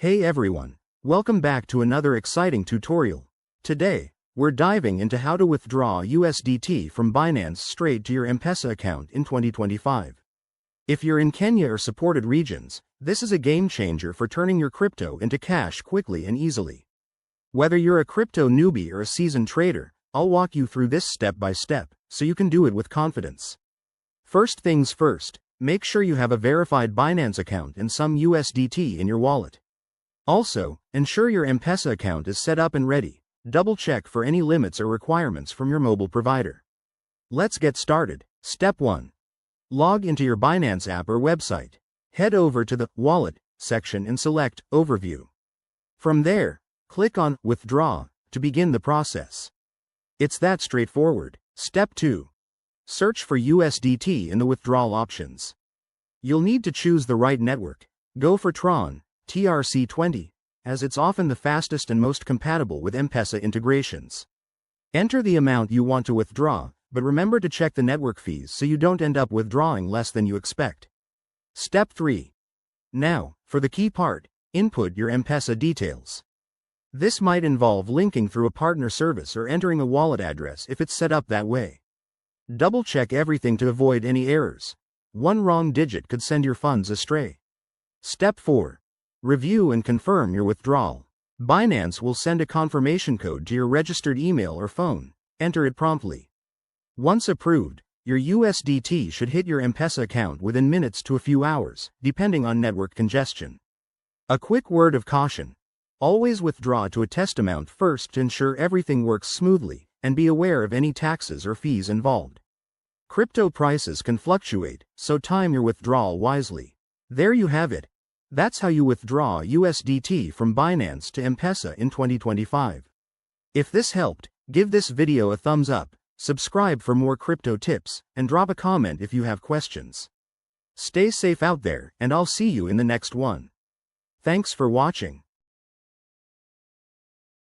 Hey everyone, welcome back to another exciting tutorial. Today, we're diving into how to withdraw USDT from Binance straight to your Mpesa account in 2025. If you're in Kenya or supported regions, this is a game changer for turning your crypto into cash quickly and easily. Whether you're a crypto newbie or a seasoned trader, I'll walk you through this step by step, so you can do it with confidence. First things first, make sure you have a verified Binance account and some USDT in your wallet. Also, ensure your Mpesa account is set up and ready. Double check for any limits or requirements from your mobile provider. Let's get started. Step 1. Log into your Binance app or website. Head over to the Wallet section and select Overview. From there, click on Withdraw to begin the process. It's that straightforward. Step 2. Search for USDT in the withdrawal options. You'll need to choose the right network. Go for Tron, TRC20, as it's often the fastest and most compatible with Mpesa integrations. Enter the amount you want to withdraw, but remember to check the network fees so you don't end up withdrawing less than you expect. Step 3. Now, for the key part, input your Mpesa details. This might involve linking through a partner service or entering a wallet address if it's set up that way. Double check everything to avoid any errors. One wrong digit could send your funds astray. Step 4. Review and confirm your withdrawal. Binance will send a confirmation code to your registered email or phone. Enter it promptly. Once approved, your USDT should hit your Mpesa account within minutes to a few hours, depending on network congestion. A quick word of caution. Always withdraw to a test amount first to ensure everything works smoothly, and be aware of any taxes or fees involved. Crypto prices can fluctuate, so time your withdrawal wisely. There you have it. That's how you withdraw USDT from Binance to Mpesa in 2025. If this helped, give this video a thumbs up, subscribe for more crypto tips, and drop a comment if you have questions. Stay safe out there, and I'll see you in the next one. Thanks for watching.